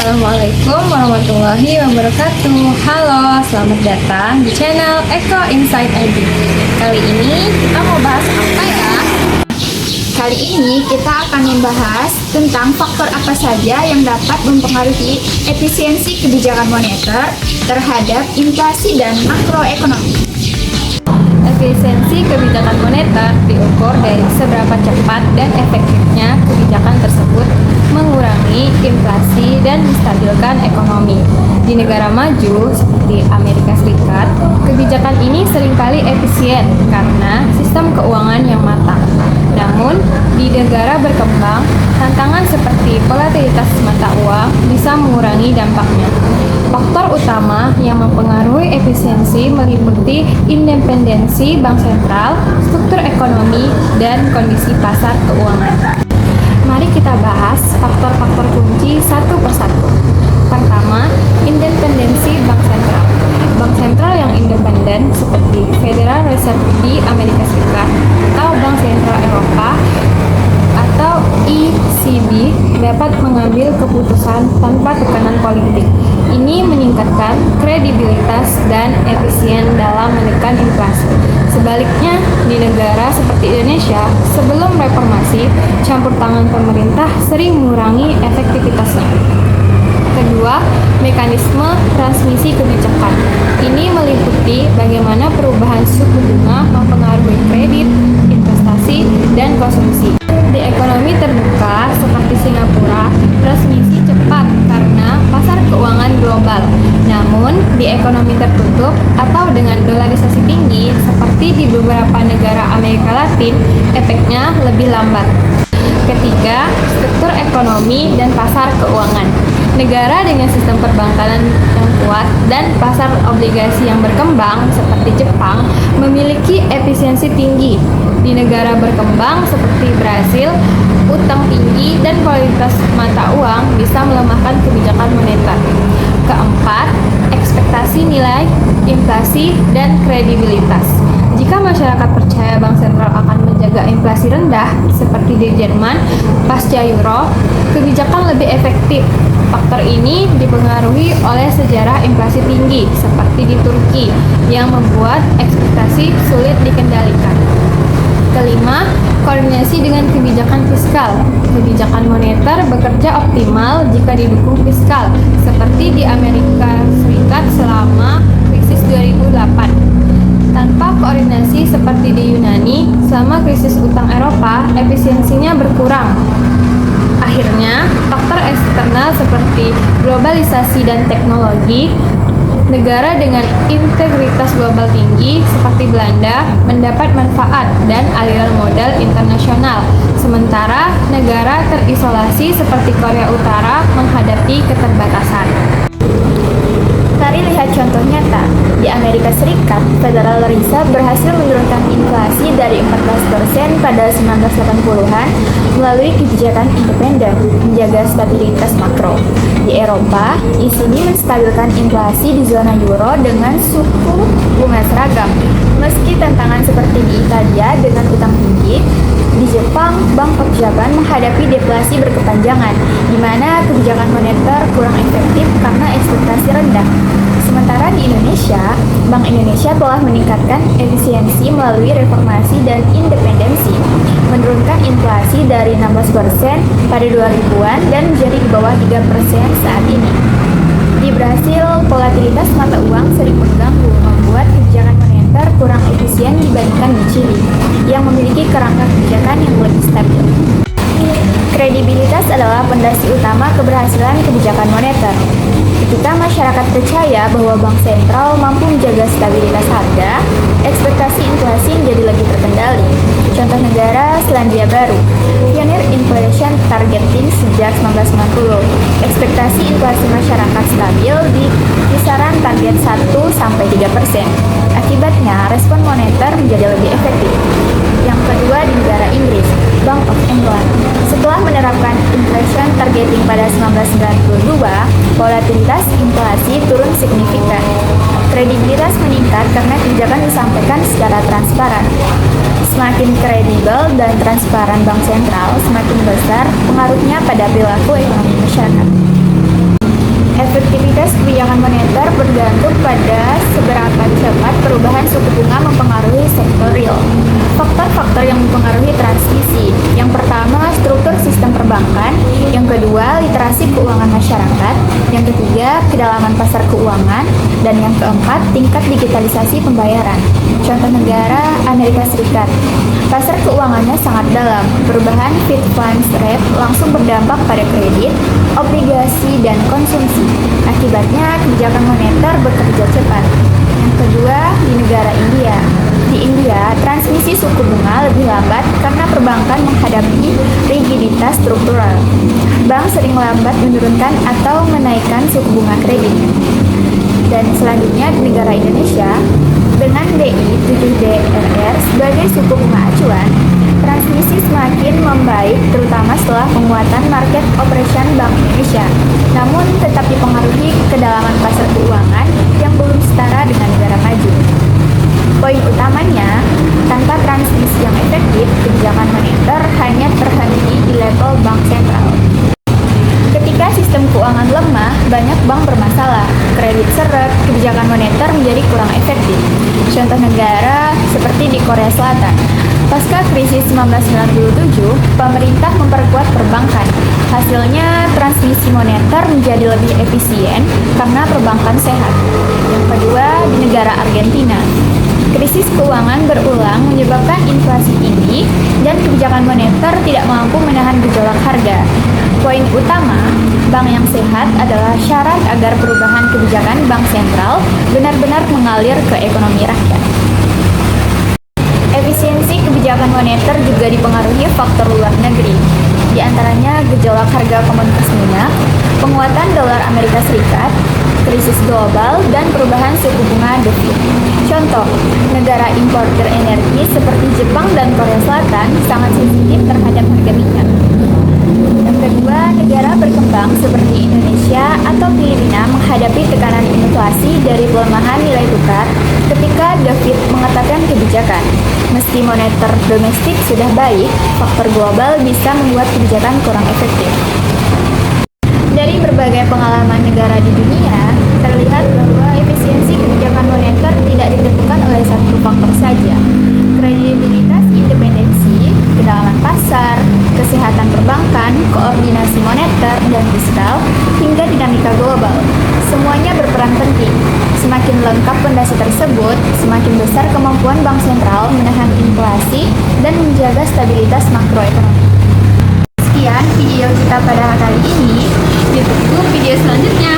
Assalamualaikum warahmatullahi wabarakatuh. Halo, selamat datang di channel Eko Insight ID. Kali ini kita mau bahas apa ya? Kali ini kita akan membahas tentang faktor apa saja yang dapat mempengaruhi efisiensi kebijakan moneter terhadap inflasi dan makroekonomi. Efisiensi kebijakan moneter diukur dari seberapa cepat dan efektifnya kebijakan tersebut mengurangi inflasi dan menstabilkan ekonomi. Di negara maju seperti Amerika Serikat, kebijakan ini seringkali efisien karena sistem keuangan yang matang. Namun, di negara berkembang, tantangan seperti volatilitas mata uang bisa mengurangi dampaknya. Faktor utama yang mempengaruhi efisiensi meliputi independensi bank sentral, struktur ekonomi, dan kondisi pasar keuangan. Mari kita bahas faktor-faktor kunci satu persatu. Pertama, independensi bank sentral. Bank sentral yang independen seperti Federal Reserve di Amerika Serikat atau Bank Sentral Eropa atau ECB dapat mengambil keputusan tanpa tekanan politik. Ini meningkatkan kredibilitas dan efisien dalam menekan inflasi. Sebaliknya, di negara seperti Indonesia, sebelum reformasi, campur tangan pemerintah sering mengurangi efektivitasnya. Kedua, mekanisme transmisi kebijakan. Ini meliputi bagaimana perubahan suku bunga mempengaruhi kredit, investasi, dan konsumsi. Di ekonomi terbuka seperti Singapura, transmisi cepat karena pasar keuangan global. Namun, di ekonomi tertutup atau dengan dolarisasi tinggi seperti di beberapa negara Amerika Latin, efeknya lebih lambat. Ketiga, struktur ekonomi dan pasar keuangan. Negara dengan sistem perbankan yang kuat dan pasar obligasi yang berkembang seperti Jepang memiliki efisiensi tinggi. Di negara berkembang seperti Brasil, utang tinggi dan kualitas mata uang bisa melemahkan kebijakan moneter. Keempat, ekspektasi nilai, inflasi, dan kredibilitas. Jika masyarakat percaya bank sentral akan menjaga inflasi rendah, seperti di Jerman pasca Euro, kebijakan lebih efektif. Faktor ini dipengaruhi oleh sejarah inflasi tinggi, seperti di Turki, yang membuat ekspektasi sulit dikendalikan. Kelima, koordinasi dengan kebijakan fiskal. Kebijakan moneter bekerja optimal jika didukung fiskal, seperti di Amerika Serikat selama krisis 2008. Tanpa koordinasi seperti di Yunani, selama krisis utang Eropa, efisiensinya berkurang. Akhirnya, faktor eksternal seperti globalisasi dan teknologi, negara dengan integritas global tinggi seperti Belanda mendapat manfaat dan aliran modal internasional, sementara negara terisolasi seperti Korea Utara menghadapi keterbatasan. Mari lihat contoh nyata. Di Amerika Serikat, Federal Reserve berhasil menurunkan inflasi dari 14% pada 1980-an melalui kebijakan independen menjaga stabilitas makro. Di Eropa, ECB menstabilkan inflasi di zona euro dengan suku bunga seragam. Meski tantangan seperti di Italia dengan utang tinggi, di Jepang, Bank of Japan menghadapi deflasi berkepanjangan, di mana kebijakan moneter kurang efektif karena ekspektasi rendah. Sementara di Indonesia, Bank Indonesia telah meningkatkan efisiensi melalui reformasi dan independensi, menurunkan inflasi dari 16% pada 2000-an dan menjadi di bawah 3% saat ini. Di Brasil, volatilitas mata uang sering mengganggu, membuat kebijakan moneter kurang efisien dibandingkan di Chili, yang memiliki kerangka kebijakan yang lebih stabil. Kredibilitas adalah fondasi utama keberhasilan kebijakan moneter. Ketika masyarakat percaya bahwa bank sentral mampu menjaga stabilitas harga, ekspektasi inflasi menjadi lebih terkendali. Contoh negara Selandia Baru, pionir inflation targeting sejak 1990. Ekspektasi inflasi masyarakat stabil di kisaran target 1-3%. Akibatnya, respon moneter menjadi lebih efektif. Yang kedua di negara Inggris, Bank of England. Setelah menerapkan inflation targeting pada 1992, volatilitas inflasi turun signifikan. Kredibilitas meningkat karena kebijakan disampaikan secara transparan. Semakin kredibel dan transparan bank sentral, semakin besar pengaruhnya pada perilaku ekonomi masyarakat. Efektivitas kebijakan moneter bergantung pada seberapa cepat perubahan suku bunga mempengaruhi sektor real. Faktor-faktor yang mempengaruhi transmisi. Yang pertama, struktur sistem perbankan. Yang kedua, literasi keuangan masyarakat. Yang ketiga, kedalaman pasar keuangan. Dan yang keempat, tingkat digitalisasi pembayaran. Contoh negara Amerika Serikat. Pasar keuangannya sangat dalam. Perubahan Fed Funds Rate langsung berdampak pada kredit, obligasi, dan konsumsi. Akibatnya, kebijakan moneter bekerja cepat. Yang kedua, di negara India. Di India, transmisi suku bunga lebih lambat karena perbankan menghadapi rigiditas struktural. Bank sering lambat menurunkan atau menaikkan suku bunga kredit. Dan selanjutnya di negara Indonesia, dengan BI 7DRR sebagai suku bunga acuan, transmisi semakin membaik terutama setelah penguatan market operation Bank Indonesia. Namun tetap dipengaruhi kedalaman pasar keuangan yang belum setara dengan negara maju. Poin utamanya, tanpa transmisi yang efektif, kebijakan moneter hanya terhenti di level bank sentral. Ketika sistem keuangan lemah, banyak bank bermasalah, kredit seret, kebijakan moneter menjadi kurang efektif. Contoh negara seperti di Korea Selatan. Pasca krisis 1997, pemerintah memperkuat perbankan. Hasilnya, transmisi moneter menjadi lebih efisien karena perbankan sehat. Yang kedua, di negara Argentina. Krisis keuangan berulang menyebabkan inflasi tinggi dan kebijakan moneter tidak mampu menahan gejolak harga. Poin utama, bank yang sehat adalah syarat agar perubahan kebijakan bank sentral benar-benar mengalir ke ekonomi rakyat. Efisiensi kebijakan moneter juga dipengaruhi faktor luar negeri, di antaranya gejolak harga komoditas minyak, penguatan dolar Amerika Serikat, krisis global, dan perubahan suku bunga The Fed. Contoh, negara importer energi seperti Jepang dan Korea Selatan sangat sensitif terhadap harga minyak. Yang kedua, negara berkembang seperti Indonesia atau Filipina menghadapi tekanan inflasi dari pelemahan nilai tukar ketika The Fed mengetatkan kebijakan. Meski moneter domestik sudah baik, faktor global bisa membuat kebijakan kurang efektif. Dari berbagai pengalaman negara di dunia, terlihat bahwa efisiensi kebijakan moneter tidak ditentukan oleh satu faktor saja. Kredibilitas independensi, kedalaman pasar, kesehatan perbankan, koordinasi moneter dan fiskal, hingga dinamika global. Semuanya berperan penting. Semakin lengkap fondasi tersebut, semakin besar kemampuan bank sentral menahan inflasi dan menjaga stabilitas makroekonomi. Sekian video kita pada kali ini. Ditunggu video selanjutnya.